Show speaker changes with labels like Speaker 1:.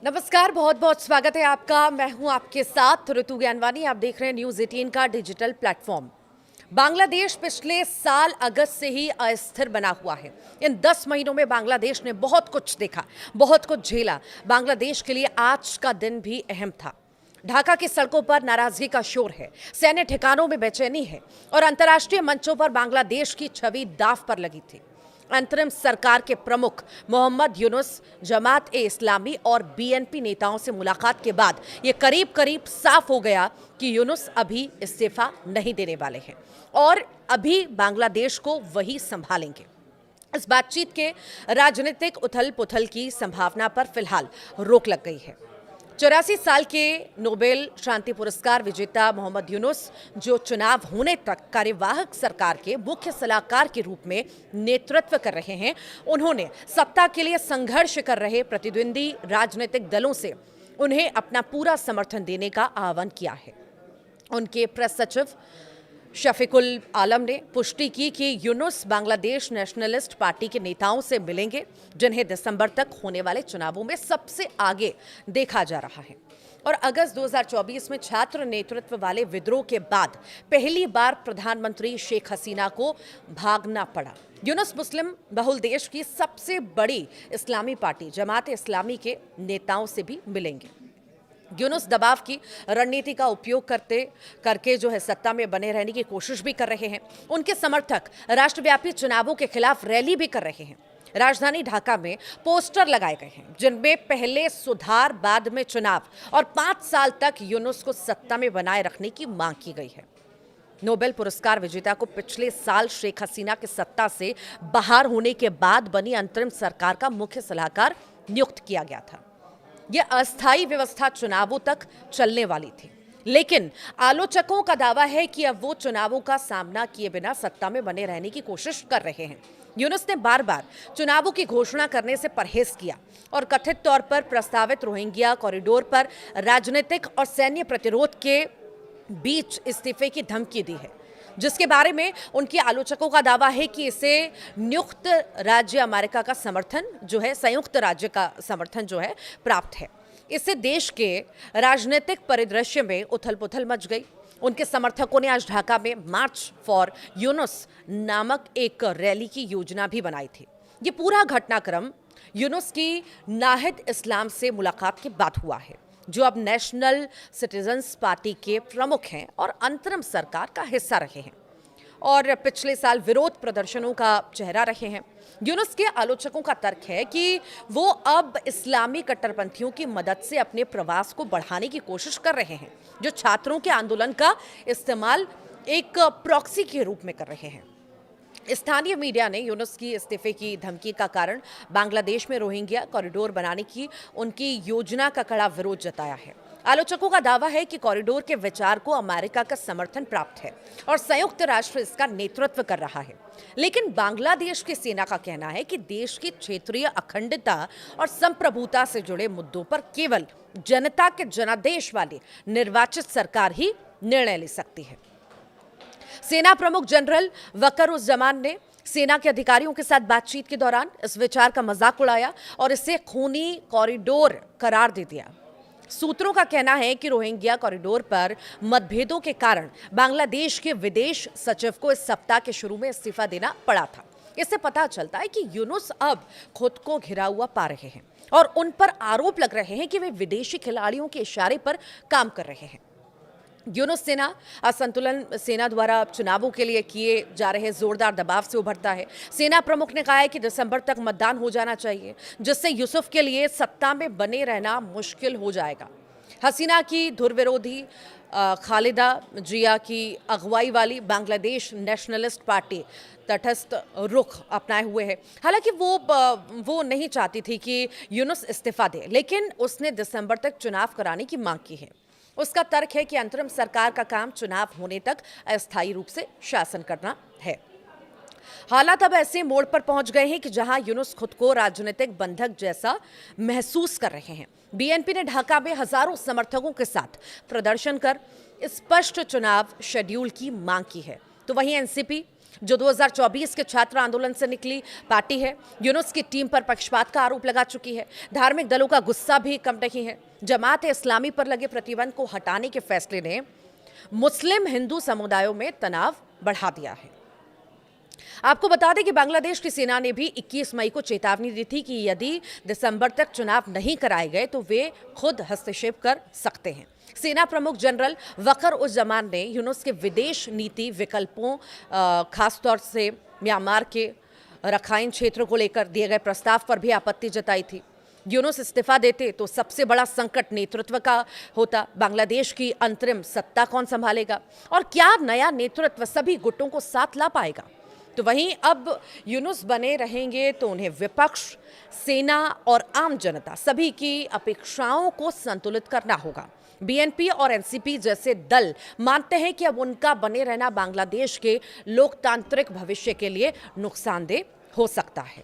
Speaker 1: नमस्कार, बहुत बहुत स्वागत है आपका। मैं हूं आपके साथ ऋतु ज्ञानवानी। आप देख रहे हैं न्यूज़ 18 का डिजिटल प्लेटफॉर्म। बांग्लादेश पिछले साल अगस्त से ही अस्थिर बना हुआ है। इन 10 महीनों में बांग्लादेश ने बहुत कुछ देखा, बहुत कुछ झेला। बांग्लादेश के लिए आज का दिन भी अहम था। ढाका की सड़कों पर नाराजगी का शोर है, सैन्य ठिकानों में बेचैनी है और अंतर्राष्ट्रीय मंचों पर बांग्लादेश की छवि दांव पर लगी थी। अंतरिम सरकार के प्रमुख मोहम्मद यूनुस, जमात ए इस्लामी और बीएनपी नेताओं से मुलाकात के बाद ये करीब करीब साफ हो गया कि यूनुस अभी इस्तीफा नहीं देने वाले हैं और अभी बांग्लादेश को वही संभालेंगे। इस बातचीत के राजनीतिक उथल पुथल की संभावना पर फिलहाल रोक लग गई है। 84 साल के नोबेल शांति पुरस्कार विजेता मोहम्मद यूनुस, जो चुनाव होने तक कार्यवाहक सरकार के मुख्य सलाहकार के रूप में नेतृत्व कर रहे हैं, उन्होंने सत्ता के लिए संघर्ष कर रहे प्रतिद्वंदी राजनीतिक दलों से उन्हें अपना पूरा समर्थन देने का आह्वान किया है। उनके प्रेस सचिव शफीकुल आलम ने पुष्टि की कि यूनुस बांग्लादेश नेशनलिस्ट पार्टी के नेताओं से मिलेंगे, जिन्हें दिसंबर तक होने वाले चुनावों में सबसे आगे देखा जा रहा है। और अगस्त 2024 में छात्र नेतृत्व वाले विद्रोह के बाद पहली बार प्रधानमंत्री शेख हसीना को भागना पड़ा। यूनुस मुस्लिम बहुल देश की सबसे बड़ी इस्लामी पार्टी जमात इस्लामी के नेताओं से भी मिलेंगे। यूनुस दबाव की रणनीति का उपयोग करके जो है सत्ता में बने रहने की कोशिश भी कर रहे हैं। उनके समर्थक राष्ट्रव्यापी चुनावों के खिलाफ रैली भी कर रहे हैं। राजधानी ढाका में पोस्टर लगाए गए हैं जिनमें पहले सुधार, बाद में चुनाव और 5 साल तक यूनुस को सत्ता में बनाए रखने की मांग की गई है। नोबेल पुरस्कार विजेता को पिछले साल शेख हसीना के सत्ता से बाहर होने के बाद बनी अंतरिम सरकार का मुख्य सलाहकार नियुक्त किया गया था। यह अस्थायी व्यवस्था चुनावों तक चलने वाली थी, लेकिन आलोचकों का दावा है कि अब वो चुनावों का सामना किए बिना सत्ता में बने रहने की कोशिश कर रहे हैं। यूनुस ने बार बार चुनावों की घोषणा करने से परहेज किया और कथित तौर पर प्रस्तावित रोहिंग्या कॉरिडोर पर राजनीतिक और सैन्य प्रतिरोध के बीच इस्तीफे की धमकी दी है, जिसके बारे में उनके आलोचकों का दावा है कि इसे संयुक्त राज्य अमेरिका का समर्थन जो है प्राप्त है। इससे देश के राजनीतिक परिदृश्य में उथल पुथल मच गई। उनके समर्थकों ने आज ढाका में मार्च फॉर यूनुस नामक एक रैली की योजना भी बनाई थी। ये पूरा घटनाक्रम यूनुस की नाहिद इस्लाम से मुलाकात के बाद हुआ है, जो अब नेशनल सिटीजन्स पार्टी के प्रमुख हैं और अंतरिम सरकार का हिस्सा रहे हैं और पिछले साल विरोध प्रदर्शनों का चेहरा रहे हैं। यूनुस के आलोचकों का तर्क है कि वो अब इस्लामी कट्टरपंथियों की मदद से अपने प्रवास को बढ़ाने की कोशिश कर रहे हैं, जो छात्रों के आंदोलन का इस्तेमाल एक प्रॉक्सी के रूप में कर रहे हैं। स्थानीय मीडिया ने यूनुस की इस्तीफे की धमकी का कारण बांग्लादेश में रोहिंग्या कॉरिडोर बनाने की उनकी योजना का कड़ा विरोध जताया है। आलोचकों का दावा है कि कॉरिडोर के विचार को अमेरिका का समर्थन प्राप्त है और संयुक्त राष्ट्र इसका नेतृत्व कर रहा है, लेकिन बांग्लादेश की सेना का कहना है कि देश की क्षेत्रीय अखंडता और संप्रभुता से जुड़े मुद्दों पर केवल जनता के जनादेश वाली निर्वाचित सरकार ही निर्णय ले सकती है। सेना प्रमुख जनरल वकरुज्जमान ने सेना के अधिकारियों के साथ बातचीत के दौरान इस विचार का मजाक उड़ाया और इसे खूनी कॉरिडोर करार दे दिया। सूत्रों का कहना है कि रोहिंग्या कॉरिडोर पर मतभेदों के कारण बांग्लादेश के विदेश सचिव को इस सप्ताह के शुरू में इस्तीफा देना पड़ा था। इससे पता चलता है कि यूनुस अब खुद को घिरा हुआ पा रहे हैं और उन पर आरोप लग रहे हैं कि वे विदेशी खिलाड़ियों के इशारे पर काम कर रहे हैं। यूनुस सेना असंतुलन सेना द्वारा चुनावों के लिए किए जा रहे जोरदार दबाव से उभरता है। सेना प्रमुख ने कहा है कि दिसंबर तक मतदान हो जाना चाहिए, जिससे यूसुफ के लिए सत्ता में बने रहना मुश्किल हो जाएगा। हसीना की धुरविरोधी खालिदा जिया की अगुवाई वाली बांग्लादेश नेशनलिस्ट पार्टी तटस्थ रुख अपनाए हुए है। हालांकि वो नहीं चाहती थी कि यूनुस इस्तीफा दे, लेकिन उसने दिसंबर तक चुनाव कराने की मांग की है। उसका तर्क है कि अंतरिम सरकार का काम चुनाव होने तक अस्थायी रूप से शासन करना है। हालात अब ऐसे मोड़ पर पहुंच गए हैं कि जहां यूनुस खुद को राजनीतिक बंधक जैसा महसूस कर रहे हैं। बीएनपी ने ढाका में हजारों समर्थकों के साथ प्रदर्शन कर स्पष्ट चुनाव शेड्यूल की मांग की है, तो वहीं एनसीपी जो 2024 के छात्र आंदोलन से निकली पार्टी है, यूनुस की टीम पर पक्षपात का आरोप लगा चुकी है। धार्मिक दलों का गुस्सा भी कम नहीं है। जमात इस्लामी पर लगे प्रतिबंध को हटाने के फैसले ने मुस्लिम हिंदू समुदायों में तनाव बढ़ा दिया है। आपको बता दें कि बांग्लादेश की सेना ने भी 21 मई को चेतावनी दी थी कि यदि दिसंबर तक चुनाव नहीं कराए गए तो वे खुद हस्तक्षेप कर सकते हैं। सेना प्रमुख जनरल वकर उस जमान ने यूनुस के विदेश नीति विकल्पों खासतौर से म्यांमार के रखाइन क्षेत्रों को लेकर दिए गए प्रस्ताव पर भी आपत्ति जताई थी। यूनुस इस्तीफा देते तो सबसे बड़ा संकट नेतृत्व का होता। बांग्लादेश की अंतरिम सत्ता कौन संभालेगा और क्या नया नेतृत्व सभी गुटों को साथ ला पाएगा? तो वहीं अब यूनुस बने रहेंगे तो उन्हें विपक्ष, सेना और आम जनता सभी की अपेक्षाओं को संतुलित करना होगा। बीएनपी और एनसीपी जैसे दल मानते हैं कि अब उनका बने रहना बांग्लादेश के लोकतांत्रिक भविष्य के लिए नुकसानदेह हो सकता है।